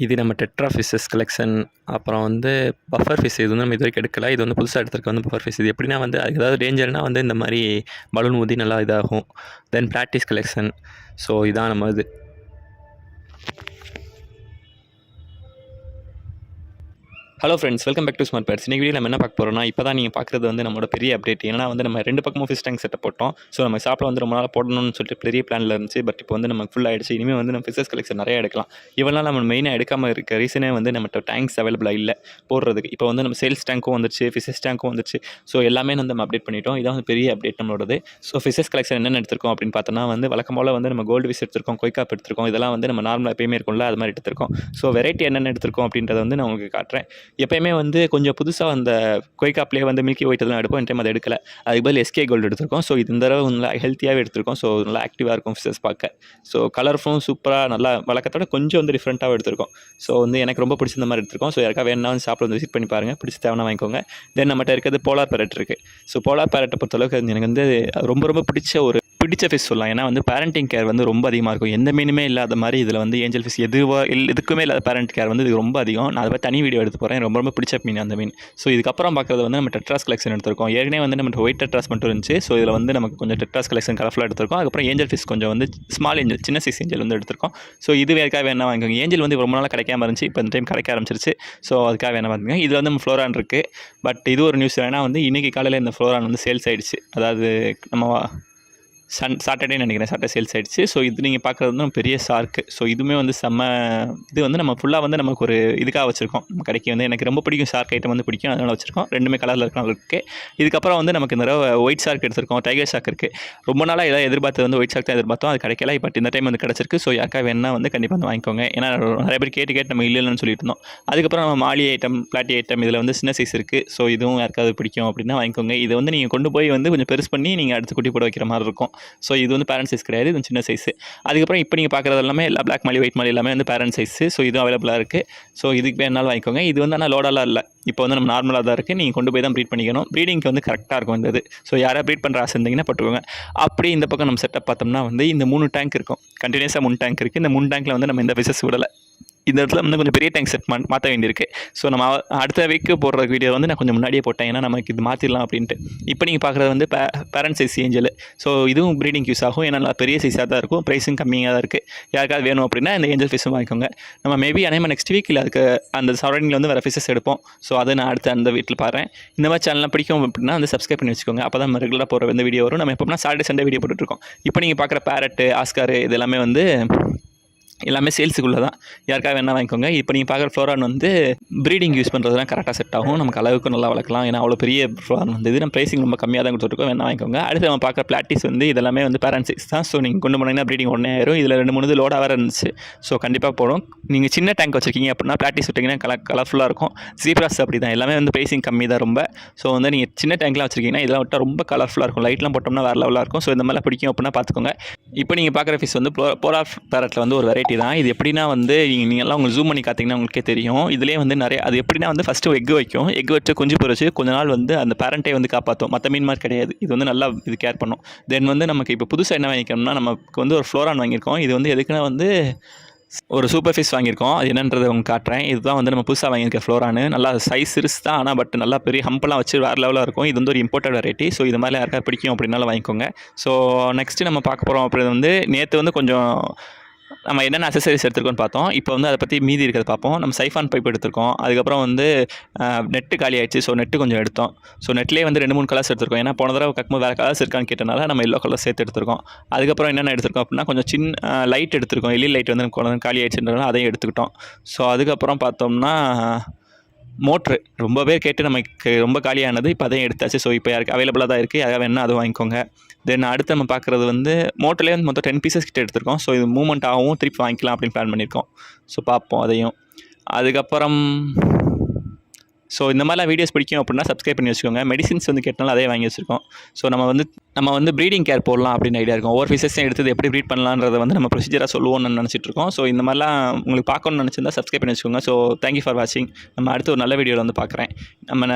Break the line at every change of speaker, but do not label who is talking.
இது நம்ம tetra fishes collection. அப்புறம் வந்து பஃபர் ஃபிஷ் இது வந்து நம்ம இது வரைக்கும் எடுக்கல. இது வந்து புதுசா எடுத்திருக்க வந்து பஃபர் ஃபிஷ். இது எப்படின்னா வந்து அதுக்கு ஏதாவது டேஞ்சர்னா வந்து இந்த மாரி பலூன் ஊதி நல்லா இதாகும். தென் பிராக்டிஸ் கலெக்ஷன். ஸோ இதான் நம்ம இது. Hello friends, welcome back to Smart Pads. இன்றைக்கி வீடியோ நம்ம என்ன பார்க்க போகிறோம்னா, இப்போ தான் நீங்கள் பார்க்குறது வந்து நம்மளோட பெரிய அப்டேட். ஏன்னா வந்து நம்ம 2 பக்கமும் ஃபிஷ் டேங்க் செட்டப் போட்டோம். ஸோ நம்ம ஷாப்பில் வந்து ரொம்ப நாள் போடணும்னு சொல்லிட்டு பெரிய பிளானில் இருந்துச்சு. பட் இப்போ வந்து நமக்கு ஃபுல் ஆகிடுச்சு. இனிமேல் வந்து நம்ம ஃபிஷஸ் கலெக்ஷன் நிறைய எடுக்கலாம். இவெல்லாம் நம்ம மெயினாக எடுக்காமல் இருக்க ரீசனே வந்து நம்மகிட்ட டேங்க்ஸ் அவைலபிளாக இல்லை போடுறதுக்கு. இப்போ வந்து நம்ம சேல்ஸ் டேங்க்கும் வந்துச்சு, ஃபிஷஸ் டேங்க்கும் வந்துச்சு. ஸோ எல்லாமே வந்து நம்ம அப்டேட் பண்ணிட்டோம். இதான் வந்து பெரிய அப்டேட் நம்மளோடது. ஸோ ஃபிஷஸ் கலெக்ஷன் என்னென்ன எடுத்திருக்கோம் அப்படின்னு பார்த்தோன்னா வந்து வழக்கம் போல் வந்து நம்ம கோல்டு ஃபிஷ் எடுத்திருக்கோம், கொய்காப் எடுத்திருக்கோம். இதெல்லாம் வந்து நம்ம நார்மலாக எப்பயுமே இருக்கும்ல, அது மாதிரி எடுத்திருக்கோம். ஸோ வெரைட்டி என்னென்ன எடுத்திருக்கோம் அப்படின்றத வந்து நான் உங்களுக்கு காட்டுறேன். எப்பயுமே வந்து கொஞ்சம் புதுசாக அந்த கொய்காப்லேயே வந்து மில்கி ஒயிட் எல்லாம் எடுப்போம். இந்த டைம் அதை எடுக்கல. அதுக்கு பதில் எஸ்கே கோல்டு எடுத்திருக்கோம். ஸோ இந்த தடவை நல்லா ஹெல்த்தியாகவே எடுத்திருக்கோம். ஸோ நல்லா ஆக்டிவாக இருக்கும் ஃபிஷஸ் பார்க்க. ஸோ கலர்ஃபுல்லும் சூப்பராக நல்லா வழக்கத்தோட கொஞ்சம் வந்து டிஃப்ரெண்ட்டாக எடுத்திருக்கோம். ஸோ வந்து எனக்கு ரொம்ப பிடிச்ச மாதிரி எடுத்திருக்கோம். ஸோ யாருக்கா வேணா வந்து ஷாப்பில் வந்து விசிட் பண்ணி பாருங்கள். பிடிச்ச தேவைன்னா வாங்கிக்கோங்க. தென் நம்மகிட்ட இருக்கிறது போலார் பேரட் இருக்குது. ஸோ போலார் பேரட்டை பொறுத்தளவுக்கு எனக்கு வந்து ரொம்ப பிடிச்ச ஃபிஷ் சொல்லலாம். ஏன்னா வந்து பேரண்டிங் கேர் வந்து ரொம்ப அதிகமாக இருக்கும். எந்த மீனுமே இல்லாத மாதிரி இதில் வந்து ஏஞ்சல் ஃபிஷ் எதுக்குமே இல்லாத பேரண்ட் கேர் வந்து இது ரொம்ப அதிகம். நான் அதை தனி வீடியோ எடுத்து போகிறேன். ரொம்ப பிடிச்ச மீன் அந்த மீன். ஸோ இதுக்கப்புறம் பார்க்குறது வந்து நம்ம டெட்ராஸ் கலெக்ஷன் எடுத்திருக்கோம். ஏற்கனவே வந்து நம்ம ஒயிட் டெட்ராஸ் மட்டும் இருந்துச்சு. ஸோ இதில் வந்து நமக்கு கொஞ்சம் டெட்ராஸ் கலெக்ஷன் கலர்ஃபுல்லாக எடுத்திருக்கோம். அதுக்கப்புறம் ஏஞ்சல் ஃபிஷ் கொஞ்சம் வந்து ஸ்மால் ஏஞ்சல், சின்ன சைஸ் ஏஞ்சல் வந்து எடுத்திருக்கோம். ஸோ இது வேறுக்காக வேணா வாங்கிக்கோங்க. ஏஞ்சல் வந்து ரொம்ப நாளாக கிடைக்காம இருந்துச்சு. இப்போ இந்த டைம் கிடைக்க ஆரம்பிச்சிருச்சு. ஸோ அதுக்காக வேணா வாங்கிக்கோங்க. இதில் வந்து நம்ம ஃப்ளோரான் இருக்குது. பட் இது ஒரு நியூஸ் வேணா வந்து இன்றைக்கி காலையில் இந்த ஃப்ளோரான் வந்து சேல்ஸ் ஆகிடுச்சு. அதாவது நம்ம சாட்டர்டே நினைக்கிறேன், சாட்டர்டே சேல்ஸ் ஆகிடுச்சு. ஸோ இது நீங்கள் பார்க்குறது வந்து பெரிய ஷார்க்கு. ஸோ இதுவுமே வந்து இது வந்து நம்ம ஃபுல்லாக வந்து நமக்கு ஒரு இதுக்காக வச்சுருக்கோம். நம்ம கடைக்கு வந்து எனக்கு ரொம்ப பிடிக்கும், ஷார்க் ஐட்டம் வந்து பிடிக்கும், அதனால் வச்சுருக்கோம். ரெண்டுமே கலரில் இருக்குது. இதுக்கப்புறம் வந்து நமக்கு இந்த தடவை ஒயிட் ஷார்க் எடுத்திருக்கோம், டைகர் ஷார்க் இருக்குது. ரொம்ப நாளாக எதாவது எதிர்பார்த்து வந்து ஒயிட் ஷார்க் தான் எதிர்பார்த்தோம், அது கிடைக்கல. பட் இந்த டைம் வந்து கிடச்சிருக்கு. ஸோ யாருக்கா வேணா வந்து கண்டிப்பாக வந்து வாங்கிக்கோங்க. ஏன்னா நிறைய பேர் கேட்டு நம்ம இல்லைன்னு சொல்லிட்டு இருந்தோம். அதுக்கப்புறம் நம்ம மாலி ஐட்டம், பிளாட்டி ஐட்டம், இதில் வந்து சின்ன சைஸ் இருக்குது. ஸோ இதுவும் யாருக்காவது பிடிக்கும் அப்படின்னா வாங்கிக்கோங்க. இதை வந்து நீங்கள் கொண்டு போய் வந்து கொஞ்சம் பெருசு பண்ணி நீங்கள் அடுத்து குட்டி போட வைக்கிற மாதிரி இருக்கும். ஸோ இது வந்து பேரண்ட் சைஸ் கிடையாது, இது சின்ன சைஸு. அதுக்கப்புறம் இப்போ நீங்கள் பார்க்குறது எல்லாமே எல்லா பிளாக் மாலி, ஒயிட் மாலி எல்லாமே வந்து பேரண்ட் சைஸு. ஸோ இதுவும் அவைலபிளாக இருக்குது. ஸோ இதுக்கு வேணாலும் வாங்கிக்கோங்க. இது வந்து ஆனால் லோடெல்லாம் இல்லை. இப்போ வந்து நம்ம நார்மலாக தான் இருக்குது. நீங்கள் கொண்டு போய் தான் ப்ரீட் பண்ணிக்கணும். ப்ரீடிங்க்கு வந்து கரெக்டாக இருக்கும் இந்த இது. ஸோ யாராவது ப்ரீட் பண்ணுற ஆசை இருந்தீங்கன்னா போட்டுக்கோங்க. அப்படி இந்த பக்கம் நம்ம செட்டப் பார்த்தோம்னா வந்து இந்த 3 டேங்க் இருக்கும். கண்டினியூஸாக 3 டேங்க் இருக்குது. இந்த 3 டேங்க்கில் வந்து நம்ம இந்த ஃபிஷஸ் விடலை. இந்த இடத்துல வந்து கொஞ்சம் பெரிய டேங்க் செட் மாற்ற வேண்டியிருக்கு. ஸோ நம்ம அடுத்த வீக்கு போடுற வீடியோ வந்து நான் கொஞ்சம் முன்னாடியே போட்டேன். ஏன்னா நமக்கு இது மாற்றிடலாம் அப்படின்ட்டு. இப்போ நீங்கள் பார்க்குறது வந்து பேரண்ட் சைஸ் ஏஞ்சல். ஸோ இதுவும் ப்ரீடிங் யூஸ் ஆகும். ஏன்னா நல்லா பெரிய சைஸாக தான் இருக்கும். ப்ரைஸும் கம்மியாக தான் இருக்குது. யாருக்காவது வேணும் அப்படின்னா இந்த ஏஞ்சல் ஃபிஷ்ஷும் வாங்கிக்கோங்க. நம்ம மேபி அனைமா நெக்ஸ்ட் வீக் இல்லை அதுக்கு அந்த சரௌண்டிங்கில் வந்து வேறு ஃபிஷஸ் எடுப்போம். ஸோ அதை நான் அடுத்து அந்த வீட்டில் பாருறேன். இந்த மாதிரி சேனல்லாம் பிடிக்கும் அப்படின்னா வந்து சப்ஸ்கிரைப் பண்ணி வச்சுக்கோங்க. அப்போ தான் நம்ம ரெகுலராக போகிற இந்த வீடியோ வரும். நம்ம எப்போனா சாட்டர்டே சண்டே வீடியோ போட்டுட்ருக்கோம். இப்போ நீங்கள் பார்க்குற பேரட்டு, ஆஸ்காரு இது எல்லாமே வந்து எல்லாமே சேல்ஸுக்குள்ளே தான். யாருக்காக வேணா வாங்கிக்கோங்க. இப்போ நீங்கள் பார்க்குற ஃப்ளோரான் வந்து ப்ரீடிங் யூஸ் பண்ணுறதுலாம் கரெக்டாக செட் ஆகும். நமக்கு அளவுக்கு நல்லா வளர்க்கலாம். ஏன்னா அவ்வளோ பெரிய ஃப்ளோரான் வந்து இது நம்ம ப்ரைஸிங் ரொம்ப கம்மியாக தான் கொடுத்துருக்கோம். வேணா வாங்கிக்கோங்க. அடுத்து நம்ம பார்க்குற பிளாட்டிஸ் வந்து இதெல்லாமே வந்து பேரண்ட் சைஸ் தான். ஸோ நீங்கள் கொண்டு போனீங்கன்னா ப்ரீடிங் உடனே ஆயிரும். இதில் 2-3 லோடாக வேறு இருந்துச்சு. ஸோ கண்டிப்பாக போடும். நீங்கள் சின்ன டேங்க் வச்சுருக்கீங்க அப்படின்னா பிளாட்டிஸ் விட்டிங்கன்னா கலர்ஃபுல்லாக இருக்கும். ஜீப்ராஸ் அப்படி தான், எல்லாமே வந்து ப்ரைஸிங் கம்மி தான் ரொம்ப. ஸோ வந்து நீங்கள் சின்ன டேங்க்லாம் வச்சுருக்கீங்கன்னா இதெல்லாம் விட்டால் ரொம்ப கலர்ஃபுல்லாக இருக்கும். லைட்லாம் போட்டோம்னா வேறு லெவலாக இருக்கும். ஸோ இந்த மாதிரிலாம் பிடிக்கும் அப்படின்னா பார்த்துக்கோங்க. இப்போ நீங்கள் பார்க்குற ஃபிஷ் வந்து போலார் பேரட்டில் வந்து ஒரு வெரைட்டி தான். இது எப்படின்னா வந்து நீங்கள்லாம் உங்களுக்கு ஜூம் பண்ணி பார்த்தீங்கன்னா உங்களுக்கே தெரியும். இதுலேயே வந்து நிறைய அது எப்படின்னா வந்து ஃபஸ்ட்டு எக் வைக்கும். எக் வச்சு குஞ்சு பொறிச்சு கொஞ்ச நாள் வந்து அந்த பேரண்ட்டை வந்து காப்பாற்றும். மற்ற மீன் மாதிரி கிடையாது. இது வந்து நல்லா இது கேர் பண்ணும். தென் வந்து நமக்கு இப்போ புதுசாக என்ன வாங்கிக்கணும்னா நமக்கு வந்து ஒரு ஃப்ளோரான் வாங்கியிருக்கோம். இது வந்து எதுக்குன்னா வந்து ஒரு சூப்பர் ஃபிஷ் வாங்கியிருக்கோம். அது என்னன்றதை உங்களுக்கு காட்டுறேன். இதுதான் வந்து நம்ம புதுசாக வாங்கியிருக்க ஃப்ளோரானு. நல்லா சைஸ் சிறுசு தான், ஆனால் பட் நல்லா பெரிய ஹம்பெல்லாம் வச்சு வேறு லெவலாக இருக்கும். இது வந்து ஒரு இம்போர்ட்டட் வெரைட்டி. ஸோ இது மாதிரி யாருக்காவது பிடிக்கும் அப்படின்னாலும் வாங்கிக்கோங்க. ஸோ நெக்ஸ்ட்டு நம்ம பார்க்க போகிறோம் அப்படி வந்து நேற்று வந்து கொஞ்சம் நம்ம என்னென்ன அக்சசரிஸ் எடுத்துருக்கோன்னு பார்த்தோம். இப்போ வந்து அதை பற்றி மீதி இருக்கிறத பார்ப்போம். நம்ம சைஃபான் பைப் எடுத்திருக்கோம். அதுக்கப்புறம் வந்து நெட்டு காலி ஆயிடுச்சு. ஸோ நெட்டு கொஞ்சம் எடுத்தோம். ஸோ நெட்லேயே வந்து 2-3 கலர்ஸ் எடுத்திருக்கோம். ஏன்னா போன தடவை கக்கும்போது வேறு கலர்ஸ் இருக்கான்னு கேட்டனால நம்ம எல்லோ கலர் சேர்த்து எடுத்திருக்கோம். அதுக்கப்புறம் என்னென்ன எடுத்திருக்கோம் அப்படின்னா கொஞ்சம் சின்ன லைட் எடுத்திருக்கோம். எல்இடி லைட் வந்து காலி ஆயிடுச்சுன்றனால அதையும் எடுத்துக்கிட்டோம். ஸோ அதுக்கப்புறம் பார்த்தோம்னா மோட்ரு ரொம்ப பேர் கேட்டு நமக்கு ரொம்ப காலியானது. இப்போ அதையும் எடுத்தாச்சு. ஸோ இப்போ யாருக்கு அவைலபிளாக தான் இருக்குது. யாராவது வேணால் அதை வாங்கிக்கோங்க. தென் அடுத்து நம்ம பார்க்குறது வந்து மோட்டர்லேயே வந்து மொத்தம் 10 பீசஸ் கிட்ட எடுத்திருக்கோம். ஸோ இது மூவ்மெண்ட் ஆகும், திருப்பி வாங்கிக்கலாம் அப்படின்னு பிளான் பண்ணியிருக்கோம். ஸோ பார்ப்போம் அதையும். அதுக்கப்புறம் ஸோ இந்த மாதிரிலாம் வீடியோஸ் பிடிக்கும் அப்படின்னா சப்ஸ்கிரைப் பண்ணி வச்சுக்கோங்க. மெடிசின்ஸ் வந்து கேட்டாலும் அதே வாங்கி வச்சுருக்கோம். ஸோ நம்ம வந்து ப்ரீடிங் கேர் போடலாம் அப்படின்னு ஐடியா இருக்கும். ஒவ்வொரு ஃபிஷஸையும் எடுத்து எப்படி ப்ரீட் பண்ணலான்றதை வந்து நம்ம ப்ரொசீஜராக சொல்லுவோம்னு நினச்சிட்டு இருக்கோம். ஸோ இந்த மாதிரிலாம் உங்களுக்கு பார்க்கணும்னு நினச்சிருந்தா சப்ஸ்கிரைப் பண்ணி வச்சுக்கோங்க. ஸோ தேங்க்யூ ஃபார் வாட்சிங். நம்ம அடுத்து ஒரு நல்ல வீடியோவில் வந்து பார்க்குறேன். நம்ம